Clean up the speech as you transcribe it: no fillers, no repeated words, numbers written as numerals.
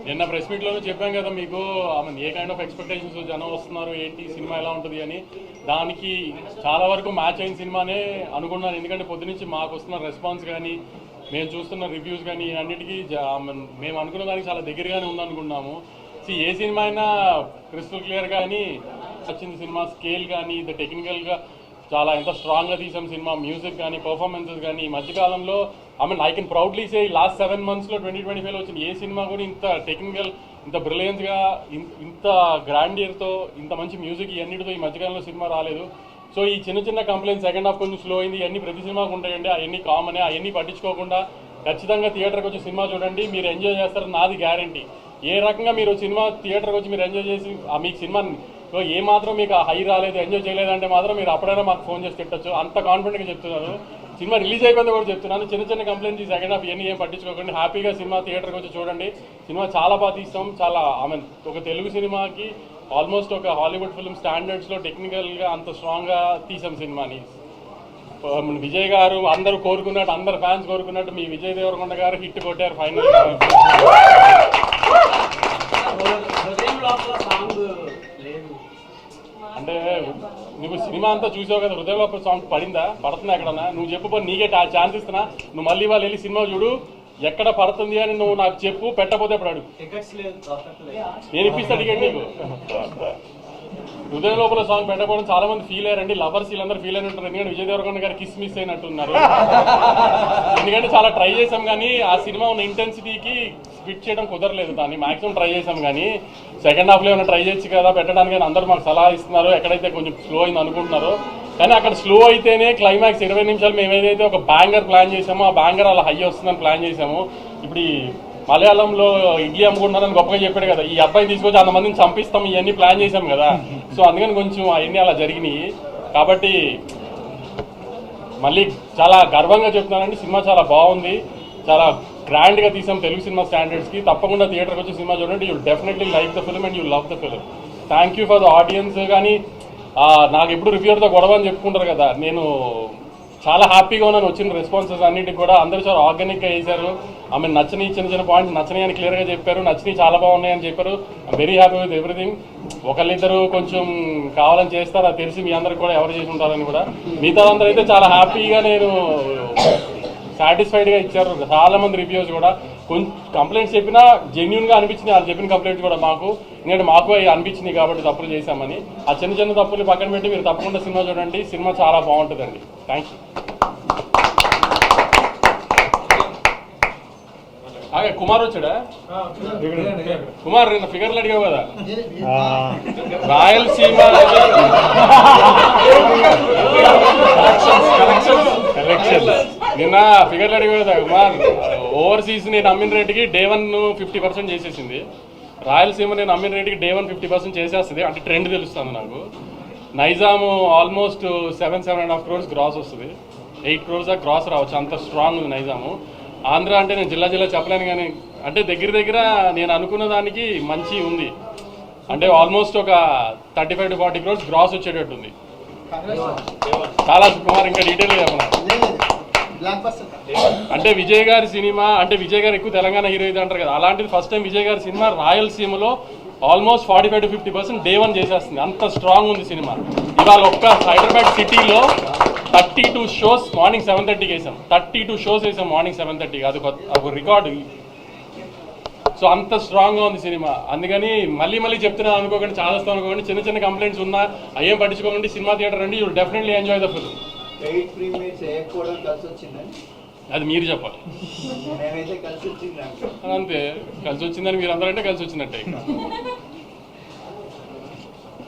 నిన్న ప్రెస్ మీట్లోనే చెప్పాం కదా మీకు ఏ కైండ్ ఆఫ్ ఎక్స్పెక్టేషన్స్ జనం వస్తున్నారు ఏంటి సినిమా ఎలా ఉంటుంది అని. దానికి చాలా వరకు మ్యాచ్ అయిన సినిమానే అనుకున్నాను. ఎందుకంటే పొద్దునుంచి మాకు వస్తున్న రెస్పాన్స్ కానీ మేము చూస్తున్న రివ్యూస్ కానీ అన్నిటికీ మేము అనుకున్న దానికి చాలా దగ్గరగానే ఉందనుకున్నాము. ఏ సినిమా అయినా క్రిస్టల్ క్లియర్ కానీ వచ్చింది సినిమా స్కేల్ కానీ ఇది టెక్నికల్గా చాలా ఎంత స్ట్రాంగ్గా తీసాం సినిమా. మ్యూజిక్ కానీ పర్ఫార్మెన్సెస్ కానీ ఈ మధ్యకాలంలో I can proudly say last 7 monthsలో 2025లో వచ్చిన ఏ సినిమా కూడా ఇంత టెక్నికల్ ఇంత బ్రిలియన్స్గా ఇంత గ్రాండియర్తో ఇంత మంచి మ్యూజిక్ ఇవన్నిటితో ఈ మధ్యకాలంలో సినిమా రాలేదు. సో ఈ చిన్న చిన్న కంప్లైంట్స్ సెకండ్ హాఫ్ కొంచెం స్లో అయింది ఇవన్నీ ప్రతి సినిమాకు ఉంటాయండి. అవన్నీ కామనే. అవన్నీ పట్టించుకోకుండా ఖచ్చితంగా థియేటర్కి వచ్చి సినిమా చూడండి, మీరు ఎంజాయ్ చేస్తారు, నాది గ్యారంటీ. ఏ రకంగా మీరు సినిమా థియేటర్కి వచ్చి మీరు ఎంజాయ్ చేసి మీకు సినిమా ఏ మాత్రం మీకు హై రాలేదు ఎంజాయ్ చేయలేదంటే మాత్రం మీరు అప్పుడైనా మాకు ఫోన్ చేసి తిట్టచ్చు. అంత కాన్ఫిడెంట్గా చెప్తున్నారు. సినిమా రిలీజ్ అయిపోయింది కూడా చెప్తున్నాను. చిన్న చిన్న కంప్లైంట్స్ ఈ సెకండ్ హాఫ్ ఇవన్నీ ఏం పట్టించుకోకండి. హ్యాపీగా సినిమా థియేటర్కి వచ్చి చూడండి. సినిమా చాలా బాగా తీస్తాం. చాలా ఒక తెలుగు సినిమాకి ఆల్మోస్ట్ ఒక హాలీవుడ్ ఫిల్మ్ స్టాండర్డ్స్లో టెక్నికల్గా అంత స్ట్రాంగ్గా తీసాం సినిమాని. విజయ్ గారు అందరూ కోరుకున్నట్టు, అందరు ఫ్యాన్స్ కోరుకున్నట్టు మీ విజయ్ దేవరకొండ గారు హిట్ కొట్టారు ఫైనల్. అంటే నువ్వు సినిమా అంతా చూసావు కదా, హృదయలోపల సాంగ్ పడుతుందా ఎక్కడన్నా? నువ్వు చెప్పు, నీకే ఛాన్స్ ఇస్తున్నా. నువ్వు మళ్ళీ వాళ్ళు వెళ్ళి సినిమా చూడు, ఎక్కడ పడుతుంది అని నువ్వు నాకు చెప్పు. పెట్టకపోతే ఇప్పుడు అడుగు, నేను ఇప్పిస్తా టికెట్ నీకు. హృదయ లోపల సాంగ్ పెట్టకపోవడం చాలా మంది ఫీల్ అయ్యారండి. లవర్స్ వీళ్ళందరూ ఫీల్ అయిన ఉంటారు. ఎందుకంటే విజయ్ దేవరకొండ గారు కిస్ మిస్ అయినట్టున్నారు. ఎందుకంటే చాలా ట్రై చేసాం కానీ ఆ సినిమా ఉన్న ఇంటెన్సిటీకి స్పిట్ చేయడం కుదరలేదు. దాన్ని మాక్సిమం ట్రై చేసాం కానీ సెకండ్ హాఫ్లో ఏమైనా ట్రై చేయొచ్చు కదా పెట్టడానికి అని అందరూ మాకు సలహా ఇస్తున్నారు. ఎక్కడైతే కొంచెం స్లో అయింది అనుకుంటున్నారో కానీ అక్కడ స్లో అయితేనే క్లైమాక్స్ 20 నిమిషాలు మేము ఏదైతే ఒక బ్యాంగర్ ప్లాన్ చేసామో ఆ బ్యాంగర్ అలా హై వస్తుందని ప్లాన్ చేసాము. ఇప్పుడు మలయాళంలో ఇడ్లీ అమ్ముకుంటున్నారని గొప్పగా చెప్పాడు కదా, ఈ అబ్బాయిని తీసుకొచ్చి 100 మందిని చంపిస్తాం ఇవన్నీ ప్లాన్ చేసాం కదా. సో అందుకని కొంచెం అవన్నీ అలా జరిగినాయి. కాబట్టి మళ్ళీ చాలా గర్వంగా చెప్తున్నానండి, సినిమా చాలా బాగుంది, చాలా గ్రాండ్గా తీసాం తెలుగు సినిమా స్టాండర్డ్స్కి. తప్పకుండా థియేటర్కి వచ్చి సినిమా చూడండి. You definitely like the film and you love the film. Thank you for the audience. కానీ నాకు ఎప్పుడు రివ్యూర్తో గొడవ అని చెప్పుకుంటారు కదా, నేను చాలా హ్యాపీగా ఉన్నాను. వచ్చిన రెస్పాన్సెస్ అన్నిటికి కూడా అందరూ చాలా ఆర్గానిక్గా చేశారు. నచ్చని చిన్న చిన్న పాయింట్స్ నచ్చని అని క్లియర్గా చెప్పారు, నచ్చని చాలా బాగున్నాయని చెప్పారు. I'm very happy with everything. ఒకళ్ళిద్దరు కొంచెం కావాలని చేస్తారు, అది తెలిసి మీ అందరికి కూడా ఎవరు చేసి ఉంటారని కూడా. మిగతా అందరూ అయితే చాలా హ్యాపీగా నేను సాటిస్ఫైడ్గా ఇచ్చారు. చాలా మంది రివ్యూస్ కూడా కొంచెం కంప్లైంట్స్ చెప్పినా జెన్యున్గా అనిపించింది వాళ్ళు చెప్పిన కంప్లైంట్స్ కూడా మాకు. ఎందుకంటే మాకు అనిపించింది కాబట్టి తప్పులు చేశామని. ఆ చిన్న చిన్న తప్పులు పక్కన పెట్టి మీరు తప్పకుండా సినిమా చూడండి. సినిమా చాలా బాగుంటుందండి. Thank you. కుమార్ వచ్చాడా? కుమార్ నిన్న ఫిగర్లు అడిగావు కదా, రాయలసీమ నిన్న ఫిగర్లు అడిగావు కదా కుమార్. ఓవర్సీస్ నేను అమ్మిన రేటుకి Day 1 50% చేసేసింది. రాయలసీమ నేను అమ్మిన రేటుకి Day 1 50% చేసేస్తుంది. అంటే ట్రెండ్ తెలుస్తుంది నాకు. నైజాము ఆల్మోస్ట్ 7.5 crores గ్రాస్ వస్తుంది. 8 crores గ్రాస్ రావచ్చు, అంత స్ట్రాంగ్ ఉంది నైజాము. ఆంధ్ర అంటే నేను జిల్లా చెప్పలేను కానీ అంటే దగ్గర నేను అనుకున్న దానికి మంచి ఉంది. అంటే ఆల్మోస్ట్ ఒక 35 to 40 crores గ్రాస్ వచ్చేటట్టుంది. చాలా కుమార్ ఇంకా డీటెయిల్గా చెప్పను. అంటే విజయ్ గారి సినిమా అంటే విజయ్ గారు ఎక్కువ తెలంగాణ హీరో ఇది అంటారు కదా, అలాంటిది ఫస్ట్ టైం విజయ్ గారి సినిమా రాయలసీమలో ఆల్మోస్ట్ 45 to 50% Day 1 చేసేస్తుంది. అంత స్ట్రాంగ్ ఉంది సినిమా. ఇవాళ ఒక్క హైదరాబాద్ సిటీలో 32 shows మార్నింగ్ 7:30కి వేసాం. 32 shows వేసాం మార్నింగ్ 7:30కి. అది ఒక రికార్డు. సో అంత స్ట్రాంగ్గా ఉంది సినిమా. అందుకని మళ్ళీ చెప్తున్నాను అనుకోకండి, చాలా వస్తాను అనుకోకండి. చిన్న చిన్న కంప్లైంట్స్ ఉన్నా అయ్యేం పట్టించుకోకండి. సినిమా థియేటర్ రండి, you definitely enjoy the film. అది మీరు చెప్పాలి. అంతే, కలిసి వచ్చిందని మీరు అందరంటే కలిసి వచ్చినట్టే.